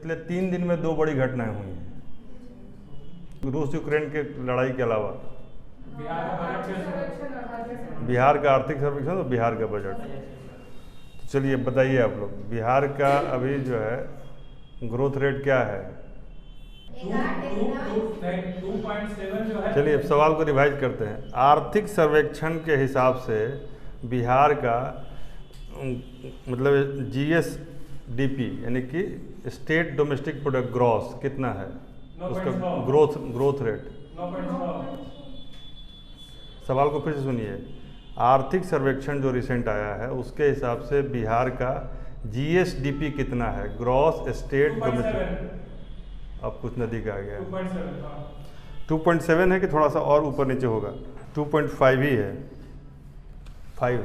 पिछले 3 दिन में 2 बड़ी घटनाएं हुई हैं रूस यूक्रेन के लड़ाई के अलावा। बिहार का आर्थिक सर्वेक्षण और बिहार का बजट। तो चलिए बताइए आप लोग, बिहार का अभी जो है ग्रोथ रेट क्या है? 2.7 जो है। चलिए अब सवाल को रिवाइज करते हैं। आर्थिक सर्वेक्षण के हिसाब से बिहार का मतलब GSDP यानी कि स्टेट डोमेस्टिक प्रोडक्ट ग्रॉस कितना है? उसका ग्रोथ रेट 9.9। सवाल को फिर से सुनिए। आर्थिक सर्वेक्षण जो रिसेंट आया है उसके हिसाब से बिहार का GSDP कितना है? Gross state domestic. अब कुछ नदी का आ गया। 2.7 है कि थोड़ा सा और ऊपर नीचे होगा? 2.5 ही है। 5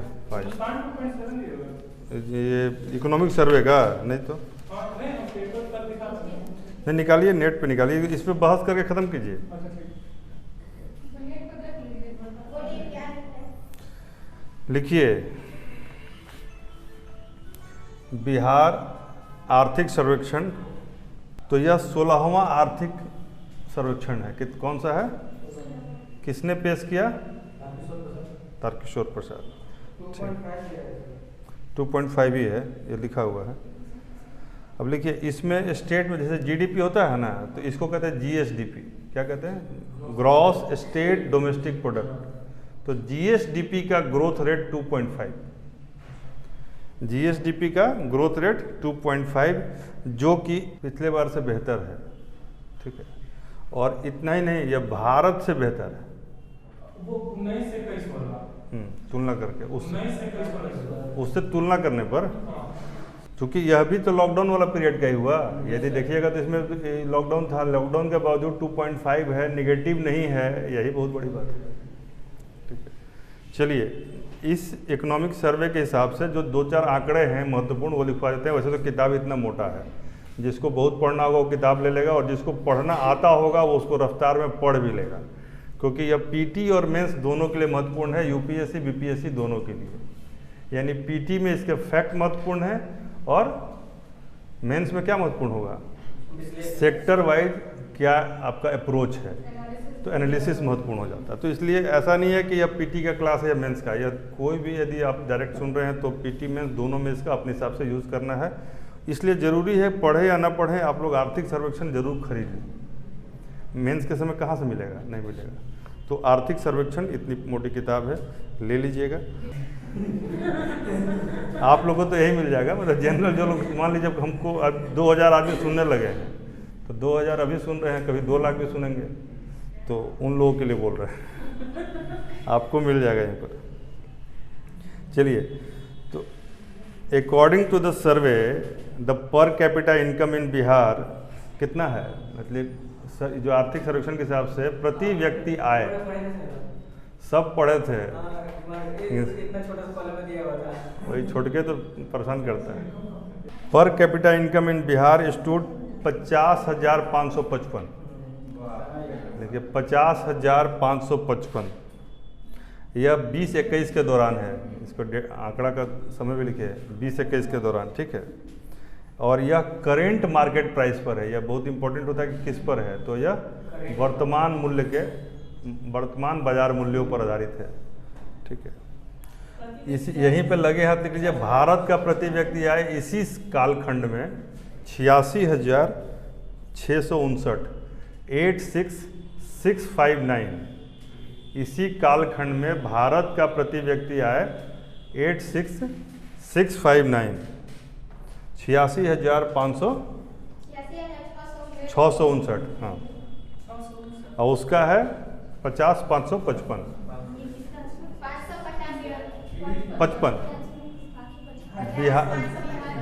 ये इकोनॉमिक सर्वे का नहीं तो नहीं, निकालिए नेट पे निकालिए, इस पे बहस करके ख़त्म कीजिए। लिखिए बिहार आर्थिक सर्वेक्षण। तो यह 16वां आर्थिक सर्वेक्षण है कि कौन सा है? किसने पेश किया? तारकिशोर प्रसाद। 2.5 ही है, ये लिखा हुआ है। अब लिखिए इसमें स्टेट में जैसे GDP होता है ना, तो इसको कहते हैं GSDP। क्या कहते हैं? Gross state domestic product. तो GSDP का ग्रोथ रेट 2.5। GSDP का ग्रोथ रेट 2.5 जो कि पिछले बार से बेहतर है। ठीक है, और इतना ही नहीं, यह भारत से बेहतर है। वो 19 से 21 बोला। तुलना करके 19 से 21 उससे तुलना करने पर, क्योंकि यह भी तो लॉकडाउन वाला पीरियड का ही हुआ। यदि देखिएगा तो इसमें लॉकडाउन था, लॉकडाउन के बावजूद 2.5 है, नेगेटिव नहीं है, यही बहुत बड़ी बात है। ठीक है, चलिए इस इकोनॉमिक सर्वे के हिसाब से जो 2-4 आंकड़े हैं महत्वपूर्ण वो लिखवा देते हैं। वैसे तो किताब इतना मोटा है, जिसको बहुत पढ़ना होगा वो किताब ले लेगा, और जिसको पढ़ना आता होगा वो उसको रफ्तार में पढ़ भी लेगा, क्योंकि यह PT और मेंस दोनों के लिए महत्वपूर्ण है, UPSC BPSC दोनों के लिए। यानी PT में इसके फैक्ट महत्वपूर्ण है और मेंस में क्या महत्वपूर्ण होगा? सेक्टर वाइज क्या आपका अप्रोच है, तो एनालिसिस महत्वपूर्ण हो जाता है। तो इसलिए ऐसा नहीं है कि यह PT का क्लास है या मेंस का, या कोई भी यदि आप डायरेक्ट सुन रहे हैं तो PT मेंस दोनों में इसका अपने हिसाब से यूज़ करना है। इसलिए ज़रूरी है, पढ़े या ना पढ़ें, आप लोग आर्थिक सर्वेक्षण जरूर खरीद लें। मेंस के समय कहाँ से मिलेगा? नहीं मिलेगा। तो आर्थिक सर्वेक्षण इतनी मोटी किताब है, ले लीजिएगा। आप लोगों को तो यही मिल जाएगा, मतलब जनरल जो लोग मान लीजिए हमको अब 2000 आदमी सुनने लगे हैं, तो 2000 अभी सुन रहे हैं, कभी 2 लाख भी सुनेंगे, तो उन लोगों के लिए बोल रहे हैं। आपको मिल जाएगा यहीं पर। चलिए, तो according to the survey the per capita income in Bihar कितना है? मतलब जो आर्थिक सर्वेक्षण के हिसाब से प्रति व्यक्ति आय, सब पढ़े थे, इतना छोटा सा कॉलम में दिया हुआ था, वही छोड़ के तो परेशान करता है। पर capita income in Bihar stood 50,555। देखिए 50,555, यह 2021 के दौरान है। इसको आंकड़ा का समय भी लिखे 2021 के दौरान। ठीक है, और यह करेंट मार्केट प्राइस पर है। यह बहुत इंपॉर्टेंट होता है कि किस पर है, तो यह वर्तमान मूल्य के, वर्तमान बाजार मूल्यों पर आधारित है। ठीक है, इसी यहीं पे लगे हाथ लिख लीजिए। भारत का प्रति व्यक्ति आय इसी कालखंड में 86,659 86,659। इसी कालखंड में भारत का प्रति व्यक्ति आय 86,659, 86,659। हाँ, और उसका है 50,555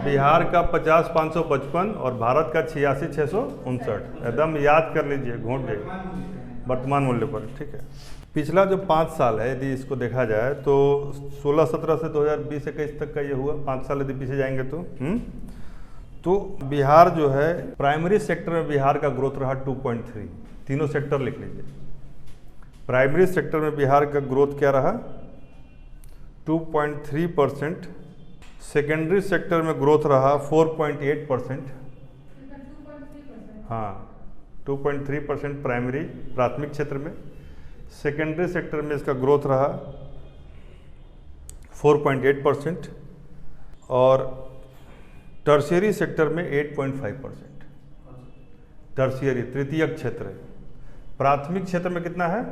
बिहार का 50,555 और भारत का 86,659। एकदम याद कर लीजिए, घोट जाइए वर्तमान मूल्य पर। ठीक है, पिछला जो 5 साल है यदि इसको देखा जाए तो 16-17 से 2020-21 तक का ये हुआ। 5 साल यदि पीछे जाएंगे तो बिहार जो है प्राइमरी सेक्टर में बिहार का ग्रोथ रहा 2.3। तीनों सेक्टर लिख लीजिए। प्राइमरी सेक्टर में बिहार का ग्रोथ क्या रहा? 2.3%। सेकेंडरी सेक्टर में ग्रोथ रहा 4.8%। हाँ 2.3% प्राइमरी प्राथमिक क्षेत्र में, सेकेंडरी सेक्टर में इसका ग्रोथ रहा 4.8% और टर्शियरी सेक्टर में 8.5%। टर्शियरी तृतीयक क्षेत्र है। प्राथमिक क्षेत्र में कितना है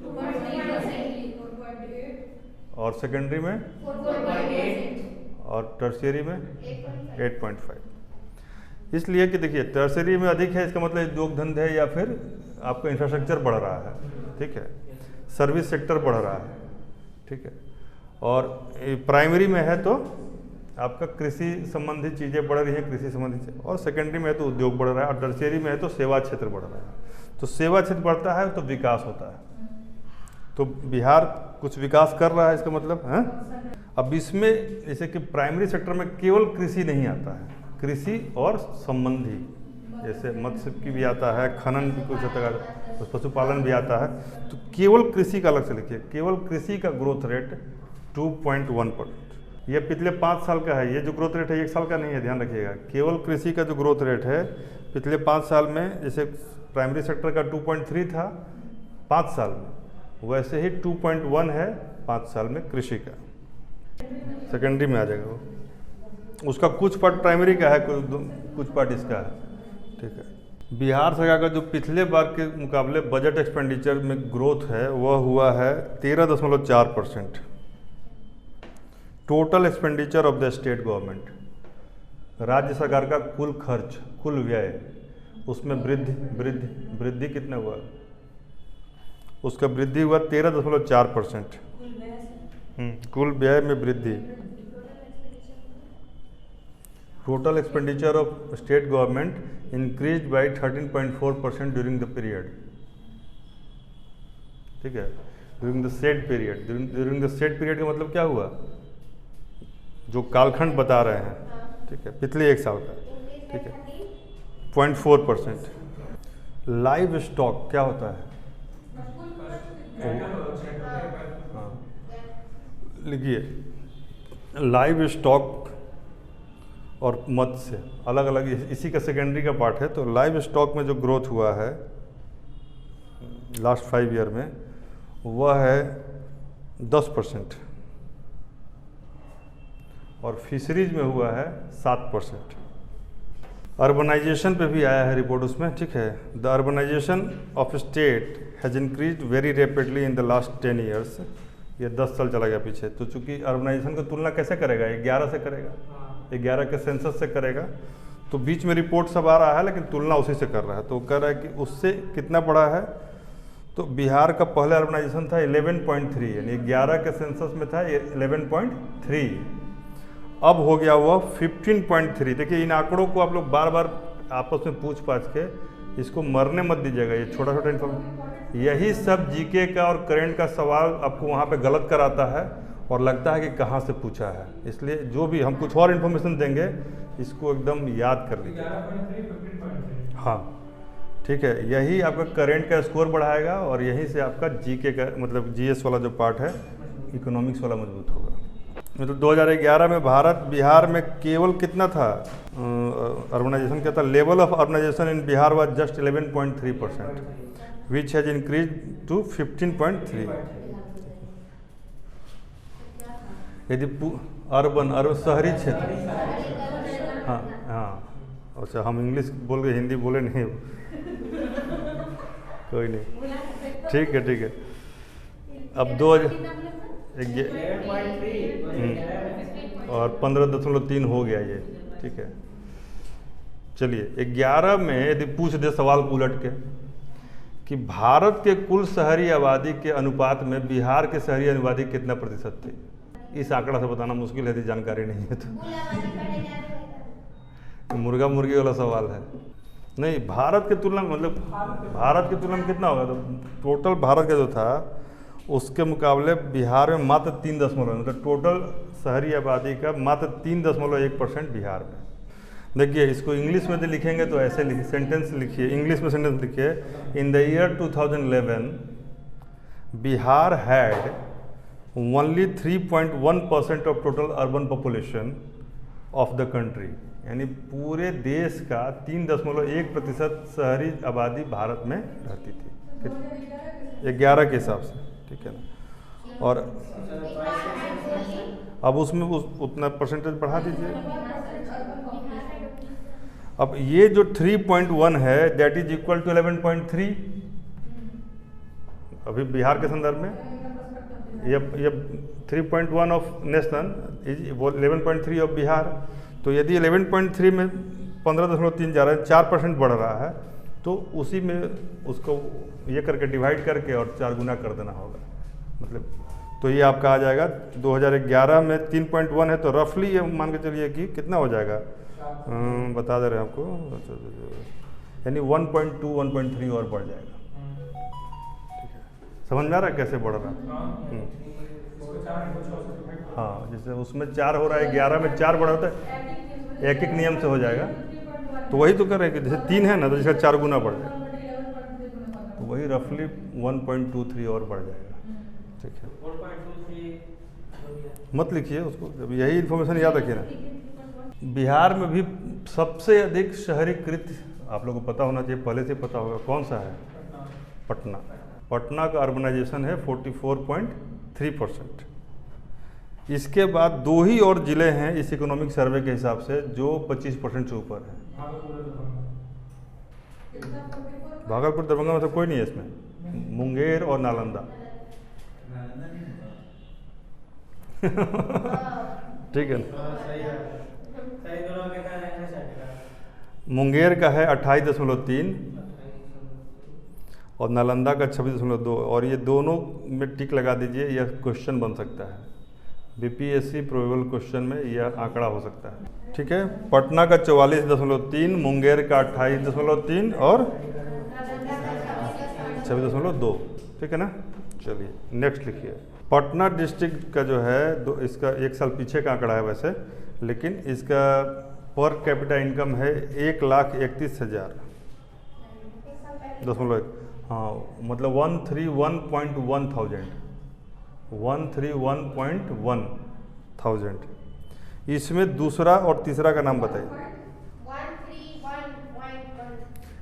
2.8 और सेकेंडरी में 4.8 और टर्शियरी में 8.5 8.5। इसलिए कि देखिए टर्शियरी में अधिक है, इसका मतलब उद्योग धंधे या फिर आपका इंफ्रास्ट्रक्चर बढ़ रहा है, ठीक है, सर्विस सेक्टर बढ़ रहा है, ठीक है। और प्राइमरी में है तो आपका कृषि संबंधी चीज़ें बढ़ रही हैं, कृषि संबंधी चीज़ें, और सेकेंडरी में है तो उद्योग बढ़ रहा है, और टर्शियरी में है तो सेवा क्षेत्र बढ़ रहा है। तो सेवा क्षेत्र बढ़ता है तो विकास होता है। तो बिहार कुछ विकास कर रहा है, इसका मतलब है। अब इसमें जैसे कि प्राइमरी सेक्टर में केवल कृषि नहीं आता है, कृषि और संबंधी जैसे मत्स्य की भी आता है, खनन भी कुछ आता है, पशुपालन भी आता है। तो केवल कृषि का अलग से लिखिए, केवल कृषि का ग्रोथ रेट 2.1%। ये पिछले 5 साल का है, ये जो ग्रोथ रेट है 1 साल का नहीं है, ध्यान रखिएगा। केवल कृषि का जो ग्रोथ रेट है पिछले 5 साल में, जैसे प्राइमरी सेक्टर का 2.3 था 5 साल में, वैसे ही 2.1 है 5 साल में कृषि का। सेकेंडरी में आ जाएगा वो, उसका कुछ पार्ट प्राइमरी का है, कुछ पार्ट इसका है, ठीक है। बिहार सरकार का जो पिछले बार के मुकाबले बजट एक्सपेंडिचर में ग्रोथ है वह हुआ है 13.4%। Total expenditure of the state government, राज्य सरकार का कुल खर्च, कुल व्यय, उसमें वृद्धि कितना हुआ, उसका वृद्धि हुआ 13.4%। कुल व्यय में वृद्धि। Total expenditure of state government increase by 13.4% during the period, ठीक है, during the said period. During the said period का मतलब क्या हुआ, जो कालखंड बता रहे हैं, ठीक है, पिछले 1 साल का, ठीक है, 0.4%। लाइव स्टॉक क्या होता है, हाँ लिखिए, लाइव स्टॉक और मत्स्य अलग अलग, इसी का सेकेंडरी का पार्ट है। तो लाइव स्टॉक में जो ग्रोथ हुआ है लास्ट 5 ईयर में वह है 10%, और फिशरीज में हुआ है 7%। अर्बनाइजेशन पे भी आया है रिपोर्ट उसमें, ठीक है। The urbanisation of state has increase very rapidly in the last 10 years. ये 10 साल चला गया पीछे। तो चूंकि अर्बनाइजेशन की तुलना कैसे करेगा, 11 से करेगा, 11 के सेंसस से करेगा। तो बीच में रिपोर्ट सब आ रहा है लेकिन तुलना उसी से कर रहा है। तो कह रहा है कि उससे कितना बड़ा है, तो बिहार का पहले अर्बनाइजेशन था 11.3, यानी 11 के सेंसस में था 11.3, अब हो गया हुआ 15.3। देखिए इन आंकड़ों को आप लोग बार बार आपस में पूछ पाछ के इसको मरने मत दीजिएगा, ये छोटा छोटा इन्फॉर्मेशन, यही सब जीके का और करंट का सवाल आपको वहाँ पे गलत कराता है और लगता है कि कहाँ से पूछा है। इसलिए जो भी हम कुछ और इन्फॉर्मेशन देंगे इसको एकदम याद कर लीजिए। 11.3 हाँ ठीक है, यही आपका करंट का स्कोर बढ़ाएगा और यहीं से आपका जीके का मतलब जीएस वाला जो पार्ट है इकोनॉमिक्स वाला मजबूत होगा। मतलब 2011 में बिहार में केवल कितना था अर्बनाइजेशन, क्या था, level of urbanisation in Bihar was just 11.3%, which has increase to 15.3। यदि अर्बन शहरी क्षेत्र, हाँ हाँ, अच्छा हम इंग्लिश बोल गए, हिंदी बोले नहीं, कोई नहीं, ठीक है ठीक है। अब 11.3 और 15.3 हो गया ये, ठीक है। चलिए 11 में यदि पूछ दे सवाल उलट के कि भारत के कुल शहरी आबादी के अनुपात में बिहार के शहरी आबादी कितना प्रतिशत थी, इस आंकड़ा से बताना मुश्किल है यदि जानकारी नहीं है तो मुर्गा मुर्गी वाला सवाल है। नहीं, भारत के तुलना में मतलब भारत की तुलना में कितना होगा, तो टोटल भारत का जो था उसके मुकाबले बिहार में मात्र 3 मतलब टोटल शहरी आबादी का मात्र 3.1% बिहार में। देखिए इसको इंग्लिश में जो लिखेंगे तो ऐसे लिखिए, सेंटेंस लिखिए, इंग्लिश में सेंटेंस लिखिए, in the year 2011 Bihar had only 3.1% of total urban population of the country। यानी पूरे देश का 3.1% शहरी आबादी भारत में रहती थी 11 के हिसाब से, ठीक है ना। और अब उसमें उतना परसेंटेज बढ़ा दीजिए। अब ये जो 3.1 है दैट इज इक्वल टू 11.3 अभी बिहार के संदर्भ में, ये 3.1 of national is 11.3 of Bihar. तो यदि 11.3 में 15.3 जा रहा है, 4% बढ़ रहा है, तो उसी में उसको ये करके डिवाइड करके और 4 गुना कर देना होगा। मतलब तो ये आपका आ जाएगा 2011 में 3.1 है, तो रफली ये मान के चलिए कि कितना हो जाएगा, बता दे रहे हैं आपको, यानी 1.2 1.3 और बढ़ जाएगा। ठीक है, समझ में आ रहा है कैसे बढ़ रहा है? हाँ, जैसे उसमें 4 हो रहा है, 11 में 4 बढ़ा होता है, एक एक नियम से हो जाएगा। तो वही तो कर रहे हैं कि जैसे 3 है ना, तो जिसका 4 गुना बढ़ जाएगा, तो वही रफली 1.23 और बढ़ जाएगा। ठीक है, मत लिखिए उसको, जब यही इन्फॉर्मेशन याद रखिए ना। बिहार में भी सबसे अधिक शहरीकृत, आप लोगों को पता होना चाहिए, पहले से पता होगा, कौन सा है? पटना। पटना का अर्बनाइजेशन है 44.3%। इसके बाद 2 ही और ज़िले हैं इस इकोनॉमिक सर्वे के हिसाब से जो 25% से ऊपर है। भागलपुर दरभंगा में तो कोई नहीं है इसमें, मुंगेर और नालंदा। ठीक है ना, मुंगेर का है 28.3 और नालंदा का 26.2, और ये दोनों में टिक लगा दीजिए, यह क्वेश्चन बन सकता है बीपीएससी प्रोबेबल क्वेश्चन में, यह आंकड़ा हो सकता है। ठीक है, पटना का 44.3, मुंगेर का 28.3 और 26.2। ठीक है ना। चलिए नेक्स्ट लिखिए। पटना डिस्ट्रिक्ट का जो है इसका 1 साल पीछे का आंकड़ा है वैसे, लेकिन इसका पर कैपिटा इनकम है 1,31,000 दशमलव, हाँ मतलब 131.1 थाउजेंड। इसमें दूसरा और तीसरा का नाम बताइए।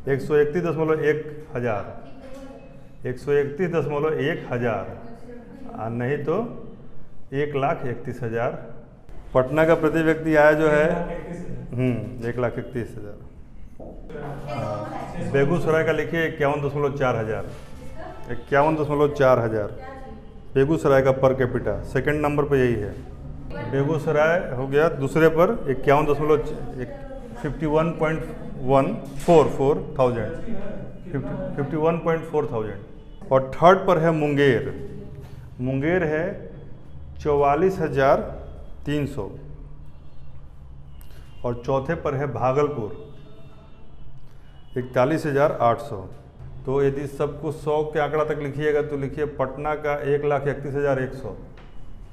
131.1 हज़ार, 131.1 हज़ार, नहीं तो 1,31,000। पटना का प्रति व्यक्ति आय जो है 1,31,000। बेगूसराय का लिखिए 51.4 हज़ार, 51.4 हज़ार बेगूसराय का पर कैपिटा, सेकंड नंबर पे यही है। बेगूसराय हो गया दूसरे पर 51.4 थाउजेंड, और थर्ड पर है मुंगेर। मुंगेर है 44,300, और चौथे पर है भागलपुर 41,800। तो यदि सबको 100 के आंकड़ा तक लिखिएगा तो लिखिए पटना का 1,31,100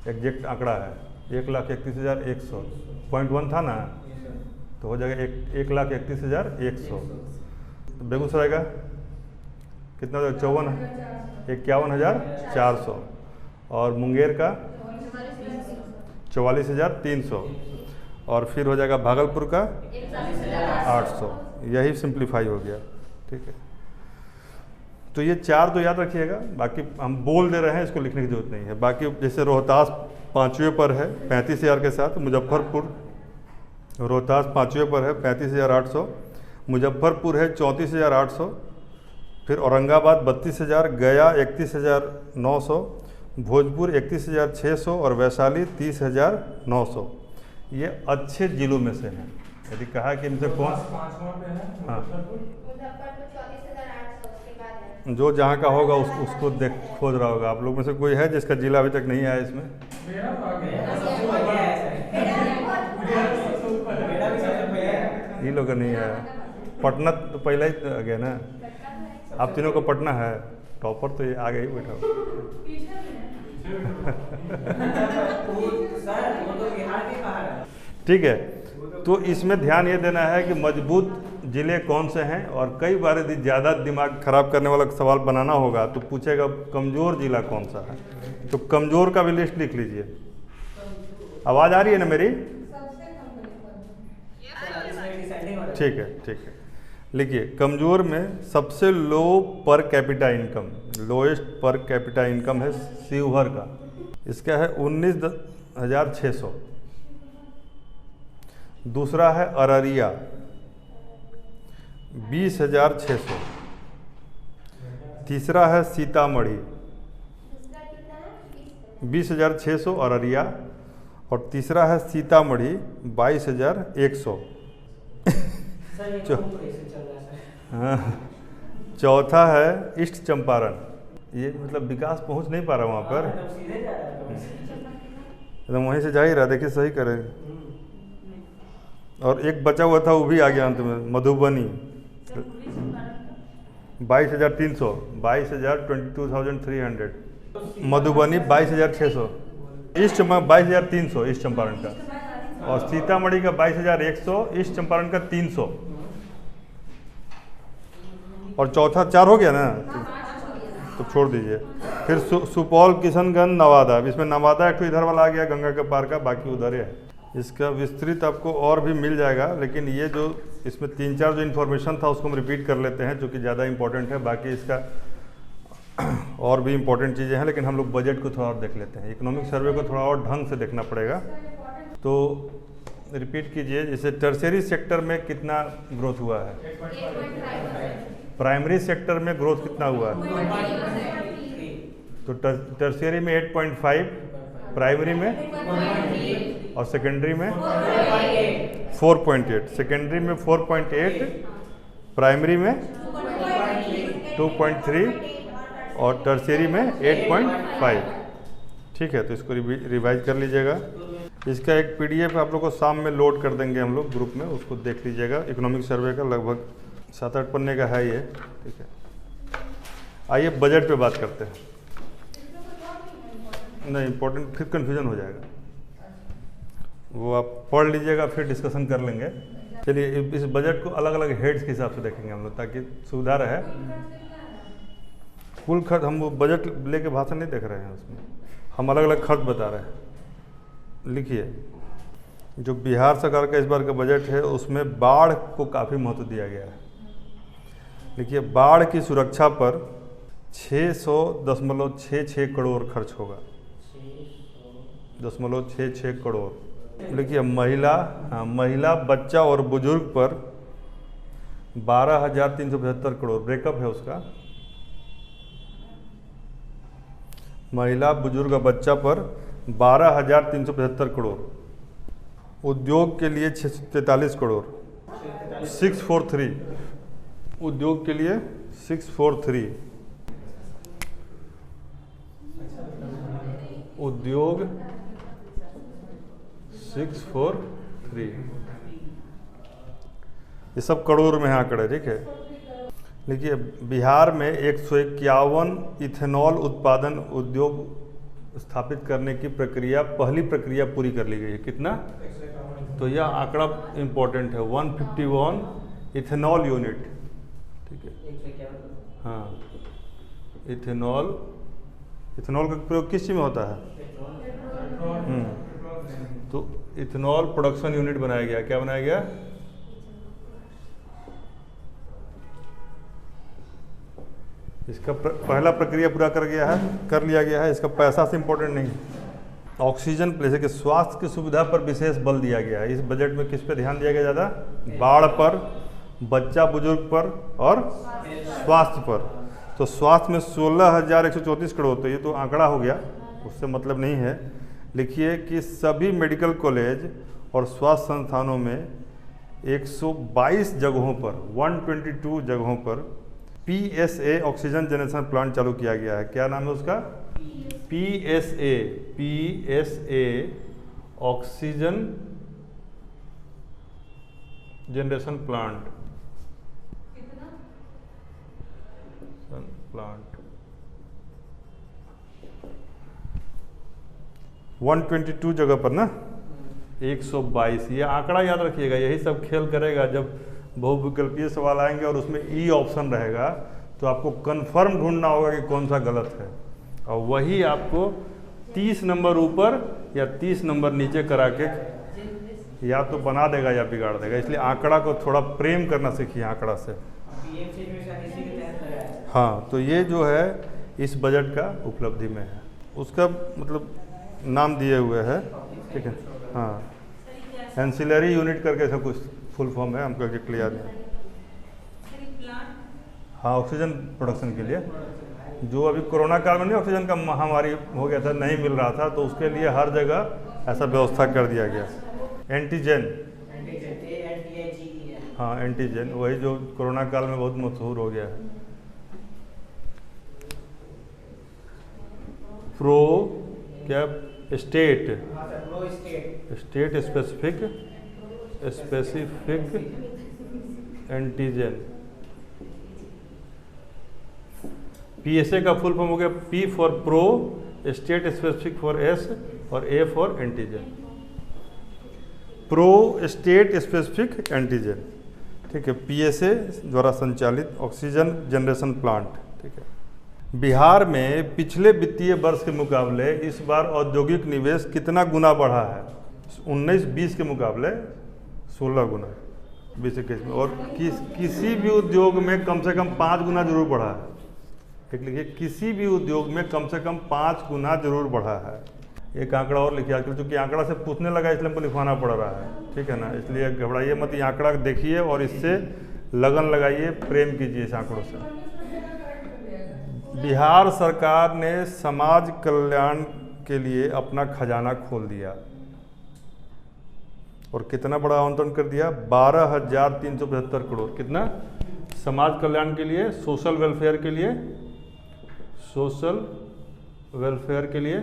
एग्जैक्ट आंकड़ा है, 1,31,100, 0.1 था ना, तो हो जाएगा 1,31,100। तो बेगूसराय का कितना हो जाएगा? 51,400, और मुंगेर का 44,300, और फिर हो जाएगा भागलपुर का 800। यही सिंप्लीफाई हो गया। ठीक है, तो ये 4 तो याद रखिएगा, बाकी हम बोल दे रहे हैं, इसको लिखने की जरूरत नहीं है। बाकी जैसे रोहतास 5वें पर है 35,000 के साथ, मुजफ्फरपुर, रोहतास 5वें पर है 35,800, मुजफ्फरपुर है 34,800, फिर औरंगाबाद 32,000, गया 31,900, भोजपुर 31,600 और वैशाली 30,900। ये अच्छे जिलों में से हैं। यदि कहा कि इनसे कौन, हाँ जो जहाँ का होगा उसको देख खोज रहा होगा। आप लोग में से कोई है जिसका जिला अभी तक नहीं आया इसमें? ये लोग का नहीं आया। पटना तो पहला ही आ गया ना, आप तीनों को पटना है, टॉपर तो ये आगे ही बैठा हो। ठीक है, तो इसमें ध्यान ये देना है कि मजबूत ज़िले कौन से हैं, और कई बार यदि ज़्यादा दिमाग खराब करने वाला सवाल बनाना होगा तो पूछेगा कमज़ोर ज़िला कौन सा है, तो कमज़ोर का भी लिस्ट लिख लीजिए। आवाज़ आ रही है ना मेरी? ठीक है, ठीक है। लिखिए, कमज़ोर में सबसे low per capita income, lowest per capita income है शिवहर का, इसका है 19,600। दूसरा है अररिया 20,600। तीसरा है सीतामढ़ी 20,600 अररिया, और तीसरा है सीतामढ़ी 22,100। हाँ, चौथा है ईस्ट चंपारण, ये मतलब विकास पहुंच नहीं पा रहा वहाँ पर, एकदम वहीं से जा ही रहा, देखिए सही करें। और एक बचा हुआ था वो भी आ गया अंत में, मधुबनी 22,300, 22,300। मधुबनी 22,600, ईस्ट चंपारण 22,300 ईस्ट चंपारण का, और सीतामढ़ी का 22,100, ईस्ट चंपारण का 300। और चौथा 4 हो गया ना, तो छोड़ दीजिए। फिर सुपौल, किशनगंज, नवादा, इसमें नवादा एक तो इधर वाला आ गया गंगा के पार का, बाकी उधर है। इसका विस्तृत आपको और भी मिल जाएगा, लेकिन ये जो इसमें 3-4 जो इन्फॉर्मेशन था उसको हम रिपीट कर लेते हैं, जो कि ज़्यादा इंपॉर्टेंट है। बाकी इसका और भी इम्पोर्टेंट चीज़ें हैं, लेकिन हम लोग बजट को थोड़ा और देख लेते हैं। इकोनॉमिक सर्वे को थोड़ा और ढंग से देखना पड़ेगा। तो रिपीट कीजिए, जैसे टर्शियरी सेक्टर में कितना ग्रोथ हुआ है, प्राइमरी सेक्टर में ग्रोथ कितना हुआ है, तो टर्शियरी में 8.5, प्राइमरी में और सेकेंडरी में 4.8, सेकेंडरी में 4.8, प्राइमरी में 2.3 और टर्शियरी में 8.5। ठीक है, तो इसको रिवाइज कर लीजिएगा। इसका एक PDF आप लोग को शाम में लोड कर देंगे हम लोग ग्रुप में, उसको देख लीजिएगा। इकोनॉमिक सर्वे का लगभग 7-8 पन्ने का है ये। ठीक है, आइए बजट पे बात करते हैं। नहीं इम्पोर्टेंट, फिर कन्फ्यूजन हो जाएगा, वो आप पढ़ लीजिएगा, फिर डिस्कशन कर लेंगे। चलिए, इस बजट को अलग अलग हेड्स के हिसाब से देखेंगे हम लोग, ताकि सुविधा रहे। कुल खर्च, हम वो बजट लेके भाषण नहीं देख रहे हैं, उसमें हम अलग अलग खर्च बता रहे हैं। लिखिए, जो बिहार सरकार का इस बार का बजट है उसमें बाढ़ को काफ़ी महत्व दिया गया है। देखिए, बाढ़ की सुरक्षा पर 600.66 करोड़ खर्च होगा, 0.66 करोड़। देखिए, महिला, बच्चा और बुजुर्ग पर 12,375 करोड़ ब्रेकअप है उसका। महिला, बुजुर्ग और बच्चा पर 12,375 करोड़। उद्योग के लिए 643 करोड़, 643, उद्योग के लिए 643, उद्योग 643, ये सब करोड़ में है आंकड़े। ठीक है, देखिए, बिहार में 151 इथेनॉल उत्पादन उद्योग स्थापित करने की पहली प्रक्रिया पूरी कर ली गई है। कितना? तो यह आंकड़ा इम्पोर्टेंट है, 151 इथेनॉल यूनिट। ठीक है, हाँ, इथेनॉल का प्रयोग किस चीज़ में होता है? तो इथेनॉल प्रोडक्शन यूनिट बनाया गया। क्या बनाया गया? इसका पहला प्रक्रिया पूरा कर लिया गया है। इसका पैसा से इम्पोर्टेंट नहीं। ऑक्सीजन जैसे कि स्वास्थ्य की सुविधा पर विशेष बल दिया गया है। इस बजट में किस पे ध्यान दिया गया ज़्यादा? बाढ़ पर, बच्चा बुजुर्ग पर और स्वास्थ्य पर। तो स्वास्थ्य में 16,134 करोड़, तो ये तो आंकड़ा हो गया, उससे मतलब नहीं है। लिखिए कि सभी मेडिकल कॉलेज और स्वास्थ्य संस्थानों में 122 जगहों पर, 122 जगहों पर PSA ऑक्सीजन जनरेशन प्लांट चालू किया गया है। क्या नाम है उसका? PSA oxygen generation plant. 122 जगह पर ना, 122। ये आंकड़ा याद रखिएगा, यही सब खेल करेगा जब बहुविकल्पीय सवाल आएंगे और उसमें ई ऑप्शन रहेगा, तो आपको कंफर्म ढूंढना होगा कि कौन सा गलत है, और वही आपको 30 नंबर ऊपर या 30 नंबर नीचे करा के या तो बना देगा या बिगाड़ देगा, इसलिए आंकड़ा को थोड़ा प्रेम करना सीखिए आंकड़ा से। हाँ, तो ये जो है इस बजट का उपलब्धि में है, उसका मतलब नाम दिए हुए है, ठीक है। हाँ, एंसिलरी यूनिट करके सब कुछ फुल फॉर्म है, हमको एग्जैक्टली याद नहीं। हाँ, ऑक्सीजन प्रोडक्शन के लिए, जो अभी कोरोना काल में नहीं ऑक्सीजन का महामारी हो गया था, नहीं मिल रहा था, तो उसके लिए हर जगह ऐसा व्यवस्था कर दिया गया। एंटीजन, हाँ एंटीजन, वही जो कोरोना काल में बहुत मशहूर हो गया है। प्रो क्या, स्टेट स्पेसिफिक एंटीजन। पीएसए का फुल फॉर्म हो गया P for pro, state specific for S, और A for antigen. Pro state specific antigen, ठीक है, पीएसए द्वारा संचालित ऑक्सीजन जनरेशन प्लांट, ठीक है। बिहार में पिछले वित्तीय वर्ष के मुकाबले इस बार औद्योगिक निवेश कितना गुना बढ़ा है? 19-20 के मुकाबले 16 गुना 20-21 में, और किसी भी उद्योग में कम से कम 5 गुना जरूर बढ़ा है। ठीक लिखिए, किसी भी उद्योग में कम से कम 5 गुना जरूर बढ़ा है। एक आंकड़ा और लिखिए, आजकल चूँकि आंकड़ा से पूछने लगा इसलिए हमको लिखवाना पड़ रहा है, ठीक है ना, इसलिए घबराइए मत, ये आंकड़ा देखिए और इससे लगन लगाइए, प्रेम कीजिए इस आंकड़ों से। बिहार सरकार ने समाज कल्याण के लिए अपना खजाना खोल दिया और कितना बड़ा आवंटन कर दिया? 12,375 करोड़। कितना? समाज कल्याण के लिए, सोशल वेलफेयर के लिए, सोशल वेलफेयर के लिए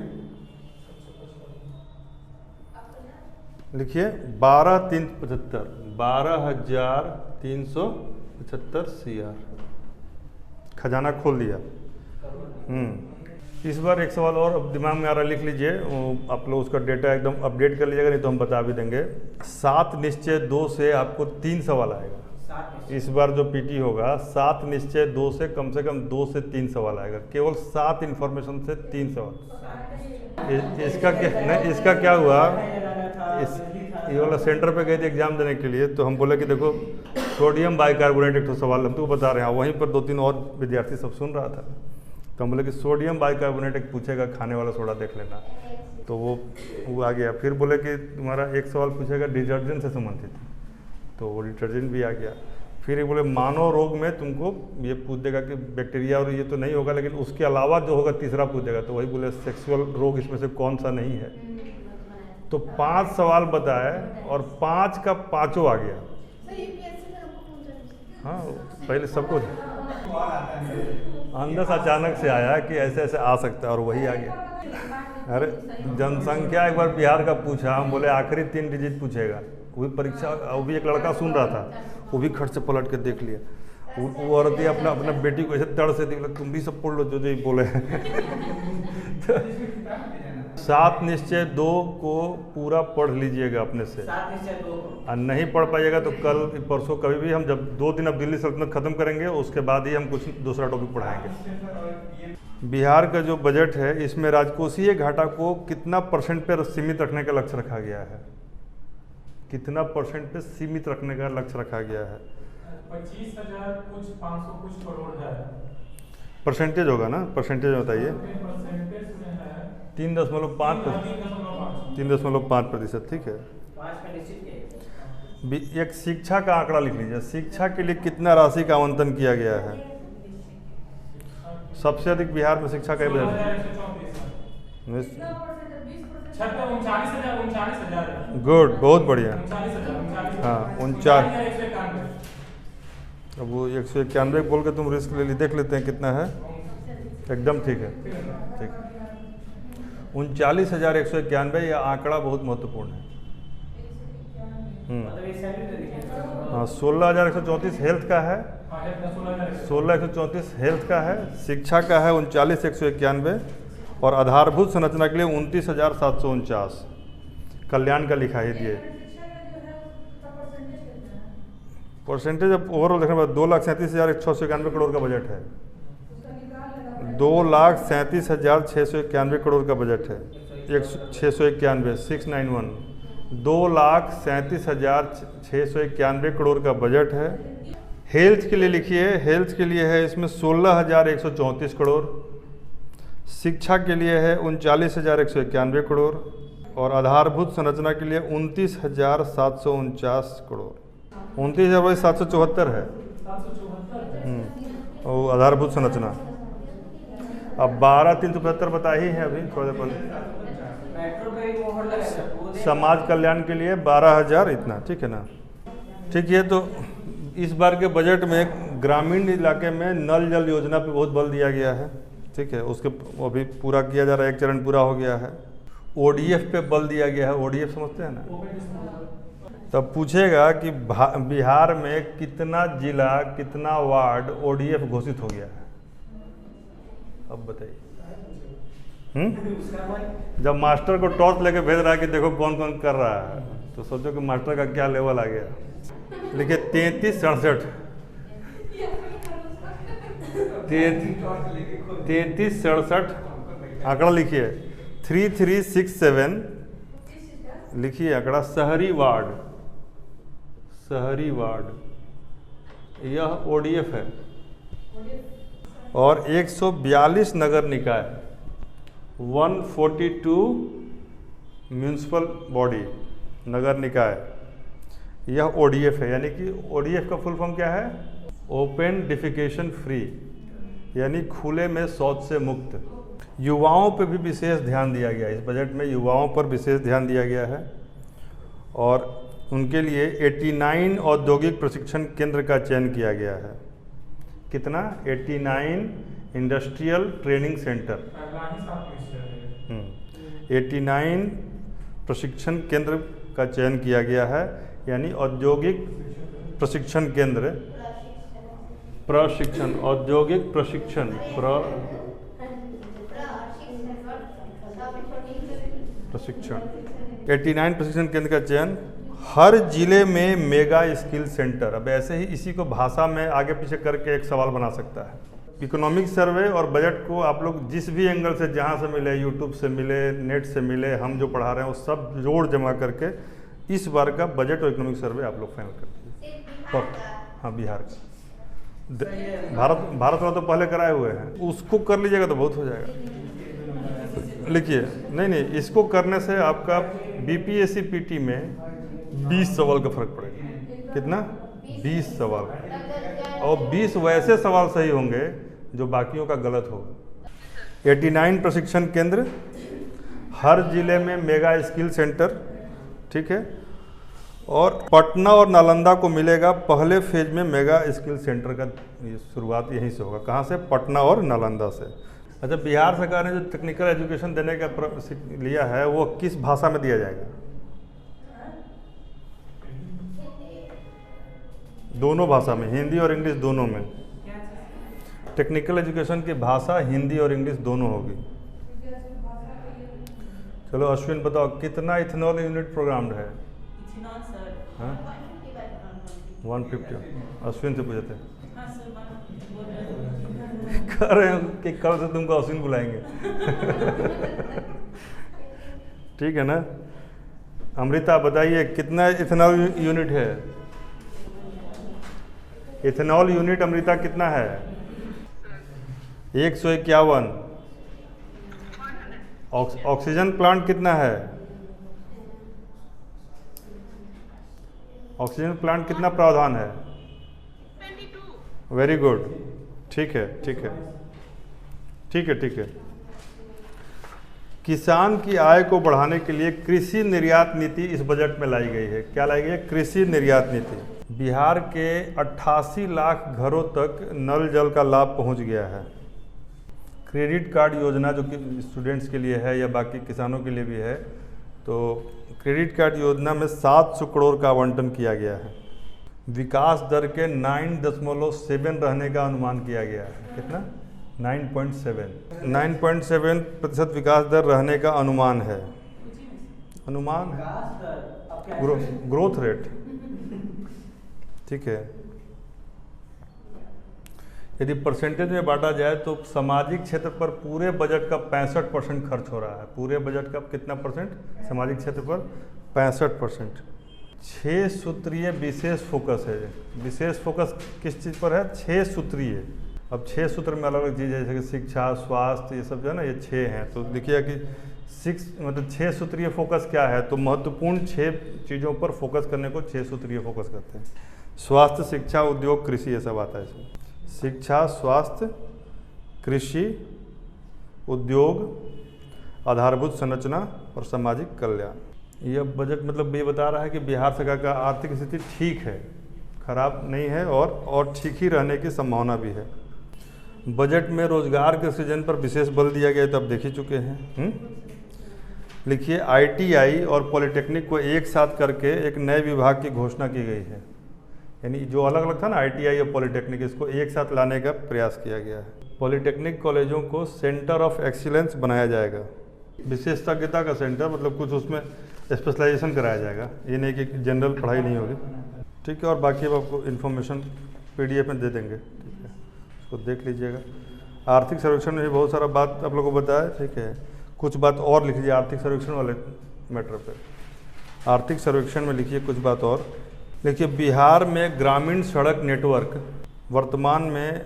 लिखिए 12,375, 12,375 CR खजाना खोल दिया। इस बार एक सवाल और अब दिमाग में आ रहा, लिख लीजिए, आप लोग उसका डेटा एकदम अपडेट कर लीजिएगा, नहीं तो हम बता भी देंगे। 7 निश्चय 2 से आपको 3 सवाल आएगा। इस बार जो पीटी होगा 7 निश्चय 2 से कम 2 से 3 सवाल आएगा, केवल 7 इन्फॉर्मेशन से 3 सवाल। इसका क्या हुआ, ये वाला सेंटर पे गए थे एग्जाम देने के लिए, तो हम बोले कि देखो सोडियम बाइकार्बोनेट एक तो सवाल हम तो बता रहे हैं, वहीं पर 2-3 और विद्यार्थी सब सुन रहा था, तो हम बोले कि सोडियम बाइकार्बोनेट एक पूछेगा, खाने वाला सोडा देख लेना, तो वो आ गया। फिर बोले कि तुम्हारा एक सवाल पूछेगा डिटर्जेंट से संबंधित, तो वो डिटर्जेंट भी आ गया। फिर ये बोले मानव रोग में तुमको ये पूछ देगा कि बैक्टीरिया और ये तो नहीं होगा, लेकिन उसके अलावा जो होगा तीसरा पूछ देगा, तो वही बोले सेक्सुअल रोग इसमें से कौन सा नहीं है। तो 5 सवाल बताए और 5 का 5 आ गया। हाँ, पहले सबको अंदर से अचानक से आया कि ऐसे ऐसे आ सकता है, और वही आ गया। अरे जनसंख्या एक बार बिहार का पूछा, हम बोले आखिरी 3 डिजिट पूछेगा, वो भी परीक्षा, वो भी एक लड़का सुन रहा था, वो भी खट से पलट के देख लिया। वो औरत ही अपना बेटी को ऐसे तड़ से देख, तुम भी सब पढ़ लो जो जो बोले। 7 निश्चय 2 को पूरा पढ़ लीजिएगा अपने से, और नहीं पढ़ पाइएगा तो कल परसों कभी भी, हम जब 2 दिन अब दिल्ली सल्तनत खत्म करेंगे उसके बाद ही हम कुछ दूसरा टॉपिक पढ़ाएंगे। बिहार का जो बजट है इसमें राजकोषीय घाटा को कितना % पर सीमित रखने का लक्ष्य रखा गया है? कितना % पे सीमित रखने का लक्ष्य रखा गया है? 25,000 कुछ 500 कुछ करोड़ है। परसेंटेज होगा ना, परसेंटेज बताइए। 3.5%, ठीक है। एक शिक्षा का आंकड़ा लिख लीजिए, शिक्षा के लिए कितना राशि का आवंटन किया गया है? सबसे अधिक बिहार में शिक्षा का बजट, गुड, बहुत बढ़िया। हाँ 49, अब वो 191 बोल के तुम रिस्क ले ली, देख लेते हैं कितना है, एकदम ठीक है, ठीक है। 39,191, यह आंकड़ा बहुत महत्वपूर्ण है। हाँ, 16,134 हेल्थ का है, 16,134 हेल्थ का है, शिक्षा का है 39,191, और आधारभूत संरचना के लिए 29,749 कल्याण का लिखा ही दिए। परसेंटेज अब ओवरऑल देखने पर 2,37,691 करोड़ का बजट है, 2,37,691 करोड़ का बजट है। 691, 2,37,691 करोड़ का बजट है। हेल्थ के लिए लिखिए, हेल्थ के लिए है इसमें 16,134 करोड़, शिक्षा के लिए है 39,191 करोड़ और आधारभूत संरचना के लिए 29,749 करोड़। 29,774 है 774 और आधारभूत संरचना। अब 12,375 बता ही है अभी थोड़ा देर पहले। समाज कल्याण के लिए 12,000 इतना, ठीक है ना। ठीक है, तो इस बार के बजट में ग्रामीण इलाके में नल जल योजना पे बहुत बल दिया गया है, ठीक है। उसके वो अभी पूरा किया जा रहा है, एक चरण पूरा हो गया है। ओडीएफ पे बल दिया गया है, ओडीएफ समझते हैं ना। तब पूछेगा कि बिहार में कितना जिला कितना वार्ड ओडीएफ घोषित हो गया है, अब बताइए। जब मास्टर को टॉर्च लेके भेज रहा है कि देखो कौन कौन कर रहा है, तो सोचो कि मास्टर का क्या लेवल आ गया। देखिए 3367 आंकड़ा लिखिए, 3367 लिखिए आंकड़ा। शहरी वार्ड, शहरी वार्ड यह ओडीएफ है। और 142 नगर निकाय, 142 म्यूनिसिपल बॉडी नगर निकाय, यह ओडीएफ है। यानी कि ओडीएफ का फुल फॉर्म क्या है? ओपन डिफिकेशन फ्री, यानी खुले में शौच से मुक्त। युवाओं पर भी विशेष ध्यान दिया गया है इस बजट में, युवाओं पर विशेष ध्यान दिया गया है और उनके लिए 89 औद्योगिक प्रशिक्षण केंद्र का चयन किया गया है। कितना? 89 इंडस्ट्रियल ट्रेनिंग सेंटर, 89 प्रशिक्षण केंद्र का चयन किया गया है। यानी औद्योगिक प्रशिक्षण केंद्र, प्रशिक्षण, औद्योगिक प्रशिक्षण, प्रशिक्षण 89 प्रशिक्षण केंद्र का चयन। हर जिले में मेगा स्किल सेंटर। अब ऐसे ही इसी को भाषा में आगे पीछे करके एक सवाल बना सकता है। इकोनॉमिक सर्वे और बजट को आप लोग जिस भी एंगल से, जहाँ से मिले, यूट्यूब से मिले, नेट से मिले, हम जो पढ़ा रहे हैं वो सब जोड़ जमा करके इस बार का बजट और इकोनॉमिक सर्वे आप लोग फाइनल कर दीजिए। हाँ, बिहार का। भारत वाला तो पहले कराए हुए हैं, उसको कर लीजिएगा तो बहुत हो जाएगा। लिखिए, नहीं, इसको करने से आपका बीपीएससी पीटी में 20 सवाल का फर्क पड़ेगा। कितना? 20 सवाल, और 20 वैसे सवाल सही होंगे जो बाकियों का गलत होगा। 89 प्रशिक्षण केंद्र, हर जिले में मेगा स्किल सेंटर, ठीक है। और पटना और नालंदा को मिलेगा पहले फेज में मेगा स्किल सेंटर का शुरुआत यहीं से होगा। कहाँ से? पटना और नालंदा से। अच्छा, बिहार सरकार ने जो टेक्निकल एजुकेशन देने का लिया है वो किस भाषा में दिया जाएगा? दोनों भाषा में, हिंदी और इंग्लिश दोनों में। टेक्निकल एजुकेशन की भाषा हिंदी और इंग्लिश दोनों होगी। चलो अश्विन बताओ, कितना इथेनॉल यूनिट प्रोग्राम्ड है? 150। अश्विन से पूछते हैं, कह रहे हैं कि कल से तुमको अश्विन बुलाएंगे। ठीक है ना। अमृता बताइए, कितना इथेनॉल यूनिट है? इथेनॉल यूनिट अमृता कितना है? 151। ऑक्सीजन प्लांट कितना है? ऑक्सीजन प्लांट कितना प्रावधान है? 22। वेरी गुड, ठीक है। किसान की आय को बढ़ाने के लिए कृषि निर्यात नीति इस बजट में लाई गई है। क्या लाई गई है? कृषि निर्यात नीति। बिहार के 88 लाख घरों तक नल जल का लाभ पहुंच गया है। क्रेडिट कार्ड योजना जो कि स्टूडेंट्स के लिए है या बाकी किसानों के लिए भी है, तो क्रेडिट कार्ड योजना में 700 करोड़ का आवंटन किया गया है। विकास दर के 9.7 रहने का अनुमान किया गया है। कितना? 9.7% विकास दर रहने का अनुमान है। अनुमान है, ग्रोथ रेट, ठीक है। यदि परसेंटेज में बांटा जाए तो सामाजिक क्षेत्र पर पूरे बजट का 65% खर्च हो रहा है। पूरे बजट का कितना परसेंट सामाजिक क्षेत्र पर? 65%। 6 सूत्रीय विशेष फोकस है। विशेष फोकस किस चीज़ पर है? 6 सूत्रीय। अब 6 सूत्र में अलग अलग चीज़ है, जैसे कि शिक्षा, स्वास्थ्य, ये सब जो है ना, ये 6 हैं। तो देखिए कि 6 सूत्रीय फोकस क्या है, तो महत्वपूर्ण 6 चीज़ों पर फोकस करने को 6 सूत्रीय फोकस करते हैं। स्वास्थ्य, शिक्षा, उद्योग, कृषि, ये सब आता है इसमें। शिक्षा, स्वास्थ्य, कृषि, उद्योग, आधारभूत संरचना और सामाजिक कल्याण। यह बजट मतलब ये बता रहा है कि बिहार सरकार का आर्थिक स्थिति ठीक है, खराब नहीं है और ठीक ही रहने की संभावना भी है। बजट में रोजगार के सृजन पर विशेष बल दिया गया है, तो आप देख ही चुके हैं। लिखिए, ITI और पॉलिटेक्निक को एक साथ करके एक नए विभाग की घोषणा की गई है। यानी जो अलग अलग था ना, ITI और पॉलिटेक्निक, इसको एक साथ लाने का प्रयास किया गया है। पॉलिटेक्निक कॉलेजों को सेंटर ऑफ एक्सीलेंस बनाया जाएगा। विशेषज्ञता का सेंटर, मतलब कुछ उसमें स्पेशलाइजेशन कराया जाएगा, ये नहीं कि जनरल पढ़ाई नहीं होगी। ठीक है, और बाकी अब आपको इन्फॉर्मेशन PDF में दे देंगे, ठीक है, उसको देख लीजिएगा। आर्थिक सर्वेक्षण में भी बहुत सारा बात आप लोगों को बताया, ठीक है। कुछ बात और लिख लीजिए आर्थिक सर्वेक्षण वाले मैटर पे। आर्थिक सर्वेक्षण में लिखिए कुछ बात और। देखिए, बिहार में ग्रामीण सड़क नेटवर्क वर्तमान में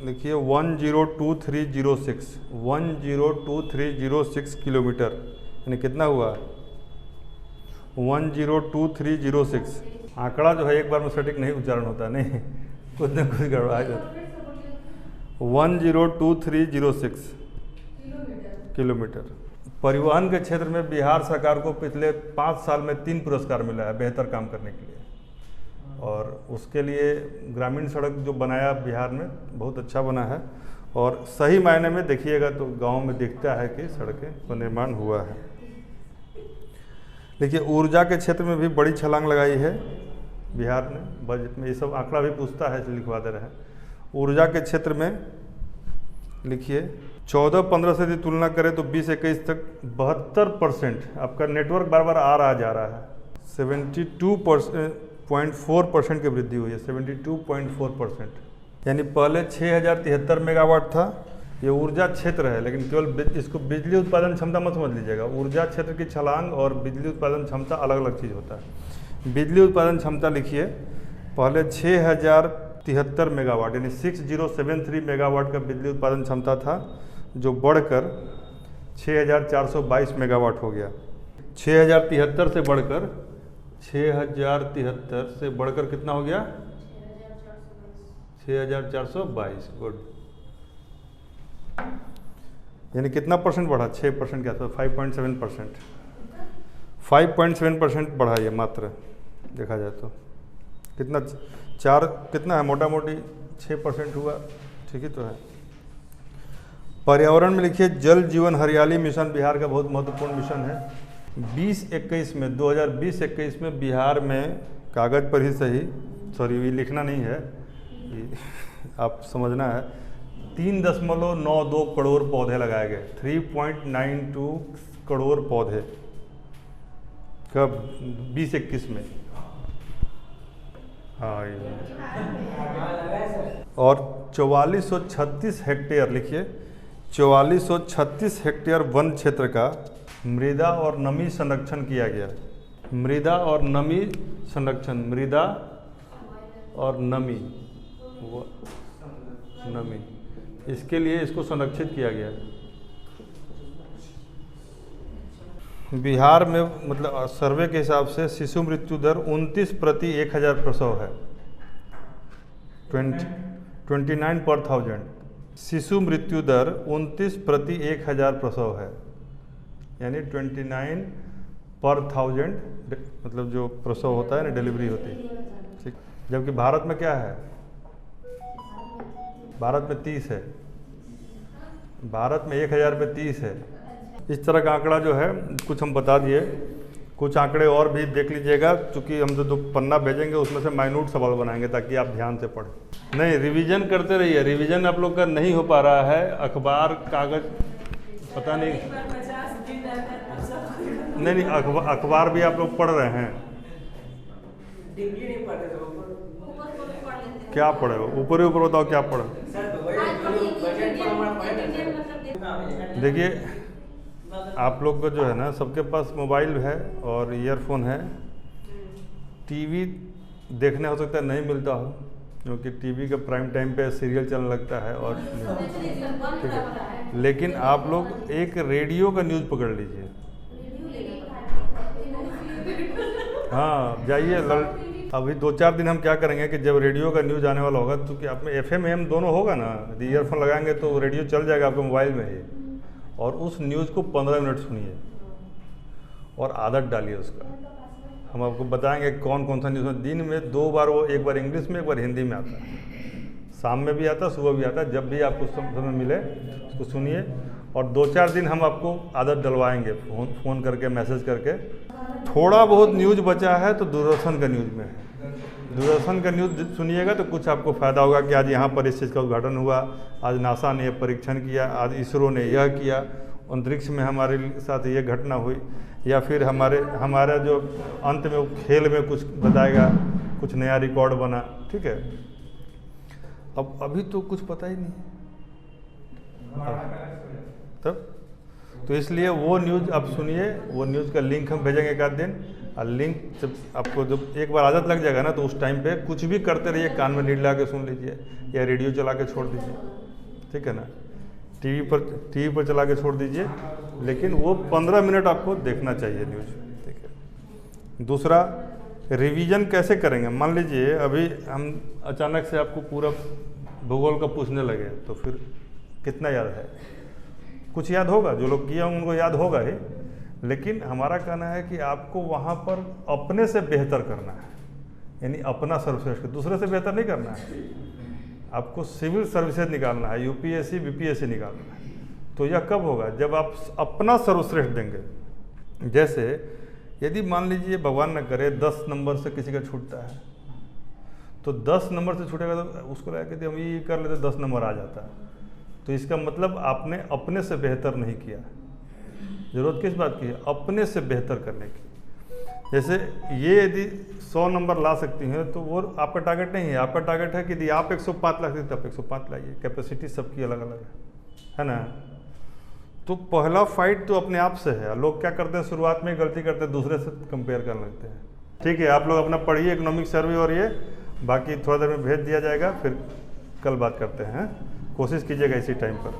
लिखिए 102306 किलोमीटर, यानी कितना हुआ? 102306। आंकड़ा जो है एक बार में सटीक नहीं उच्चारण होता, नहीं, कुछ न कुछ गड़बड़ा जाता है। 102306 किलोमीटर। परिवहन के क्षेत्र में बिहार सरकार को पिछले 5 साल में 3 पुरस्कार मिला है बेहतर काम करने के लिए, और उसके लिए ग्रामीण सड़क जो बनाया बिहार में बहुत अच्छा बना है। और सही मायने में देखिएगा तो गांव में दिखता है कि सड़कें का निर्माण हुआ है। देखिए, ऊर्जा के क्षेत्र में भी बड़ी छलांग लगाई है बिहार ने बजट में। ये सब आंकड़ा भी पूछता है, इसलिए लिखवा दे रहे हैं। ऊर्जा के क्षेत्र में लिखिए 14-15 से यदि तुलना करें तो 20-21 तक 72% आपका नेटवर्क बार बार आ जा रहा है। 72.4% की वृद्धि हुई है, 72.4%। यानी पहले 6073 मेगावाट था। ये ऊर्जा क्षेत्र है, लेकिन केवल इसको बिजली उत्पादन क्षमता मत समझ लीजिएगा। ऊर्जा क्षेत्र की छलांग और बिजली उत्पादन क्षमता अलग अलग चीज़ होता है। बिजली उत्पादन क्षमता लिखिए, पहले 6073 मेगावाट यानी 6073 मेगावाट का बिजली उत्पादन क्षमता था, जो बढ़कर 6422 मेगावाट हो गया। 6073 से बढ़कर कितना हो गया? 6422। गुड। यानी कितना परसेंट बढ़ा? 6% के आसपास, 5.7%। 5.7% बढ़ा ये मात्र, देखा जाए तो। कितना है? मोटा मोटी 6% हुआ, ठीक ही तो है। पर्यावरण में लिखिए, जल जीवन हरियाली मिशन बिहार का बहुत महत्वपूर्ण मिशन है। 2020-21 में बिहार में कागज़ पर ही सही, सॉरी ये लिखना नहीं है, आप समझना है, 3.92 करोड़ पौधे लगाए गए। 3.92 करोड़ पौधे कब? 2021 में। हाँ, और 4436 हेक्टेयर लिखिए, 4436 हेक्टेयर वन क्षेत्र का मृदा और नमी संरक्षण किया गया। मृदा और नमी संरक्षण, मृदा और नमी, इसके लिए इसको संरक्षित किया गया। बिहार में मतलब सर्वे के हिसाब से शिशु मृत्यु दर 29 प्रति 1000 प्रसव है। 29 पर 1000। शिशु मृत्यु दर 29 प्रति 1000 प्रसव है, यानी 29 पर 1000 मतलब जो प्रसव होता है ना, डिलीवरी होती है, ठीक। जबकि भारत में क्या है? भारत में 30 है। भारत में 1000 पे 30 है। इस तरह का आंकड़ा जो है कुछ हम बता दिए, कुछ आंकड़े और भी देख लीजिएगा, क्योंकि हम जो पन्ना भेजेंगे उसमें से माइन्यूट सवाल बनाएंगे ताकि आप ध्यान से पढ़ें। नहीं, रिवीजन करते रहिए। रिवीजन आप लोग का नहीं हो पा रहा है, अखबार कागज पता नहीं, नहीं अखबार भी आप लोग पढ़ रहे हैं। क्या पढ़े हो? ऊपर ही ऊपर बताओ क्या पढ़े। देखिए, आप लोग को जो है ना, सबके पास मोबाइल है और ईयरफोन है। टीवी देखने हो सकता है नहीं मिलता हो, क्योंकि टीवी का प्राइम टाइम पे सीरियल चलने लगता है और ठीक है, लेकिन आप लोग एक रेडियो का न्यूज़ पकड़ लीजिए। हाँ जाइए अभी 2-4 दिन हम क्या करेंगे कि जब रेडियो का न्यूज़ आने वाला होगा, क्योंकि आप में FM AM दोनों होगा ना, यदि ईयरफोन लगाएंगे तो रेडियो चल जाएगा आपके मोबाइल में ही, और उस न्यूज़ को 15 मिनट सुनिए और आदत डालिए उसका। हम आपको बताएंगे कौन कौन सा न्यूज़ में दिन में 2 बार, वो एक बार इंग्लिश में एक बार हिंदी में आता है, शाम में भी आता है सुबह भी आता है, जब भी आपको समय मिले उसको सुनिए। और 2-4 दिन हम आपको आदत डलवाएंगे, फ़ोन करके मैसेज करके। थोड़ा बहुत न्यूज़ बचा है तो दूरदर्शन का न्यूज़ में है, दूरदर्शन का न्यूज़ सुनिएगा तो कुछ आपको फ़ायदा होगा कि आज यहाँ पर इस चीज़ का उद्घाटन हुआ, आज नासा ने परीक्षण किया, आज इसरो ने यह किया, अंतरिक्ष में हमारे साथ ये घटना हुई, या फिर हमारा जो अंत में खेल में कुछ बताएगा, कुछ नया रिकॉर्ड बना, ठीक है। अब अभी तो कुछ पता ही नहीं तब, तो इसलिए वो न्यूज़ आप सुनिए, वो न्यूज़ का लिंक हम भेजेंगे एक आध दिन, और लिंक जब आपको जब एक बार आदत लग जाएगा ना, तो उस टाइम पे कुछ भी करते रहिए, कान में लीड लगा के सुन लीजिए या रेडियो चला के छोड़ दीजिए, ठीक है ना, टीवी पर चला के छोड़ दीजिए, लेकिन वो 15 मिनट आपको देखना चाहिए न्यूज़, ठीक है। दूसरा, रिवीजन कैसे करेंगे? मान लीजिए अभी हम अचानक से आपको पूरा भूगोल का पूछने लगे, तो फिर कितना याद है? कुछ याद होगा, जो लोग किए होंगे उनको याद होगा ही, लेकिन हमारा कहना है कि आपको वहाँ पर अपने से बेहतर करना है, यानी अपना सर्वश्रेष्ठ, दूसरे से बेहतर नहीं करना है, आपको सिविल सर्विसेज निकालना है, UPSC BPSC निकालना है। तो यह कब होगा? जब आप अपना सर्वश्रेष्ठ देंगे। जैसे यदि मान लीजिए भगवान न करे 10 नंबर से किसी का छूटता है, तो 10 नंबर से छूटेगा तो उसको लगा कि हम ये कर लेते 10 नंबर आ जाता है, तो इसका मतलब आपने अपने से बेहतर नहीं किया। ज़रूरत किस बात की है? अपने से बेहतर करने की। जैसे ये यदि 100 नंबर ला सकती हैं तो वो आपका टारगेट नहीं है, आपका टारगेट है कि यदि आप 105 ला सकते तो आप 105 लाइए। कैपेसिटी सबकी अलग अलग है ना। तो पहला फाइट तो अपने आप से है। लोग क्या करते हैं, शुरुआत में गलती करते हैं, दूसरे से कंपेयर करने लगते हैं। ठीक है, आप लोग अपना पढ़िए इकोनॉमिक सर्वे, और ये बाकी थोड़ा देर में भेज दिया जाएगा, फिर कल बात करते हैं। कोशिश कीजिएगा इसी टाइम पर।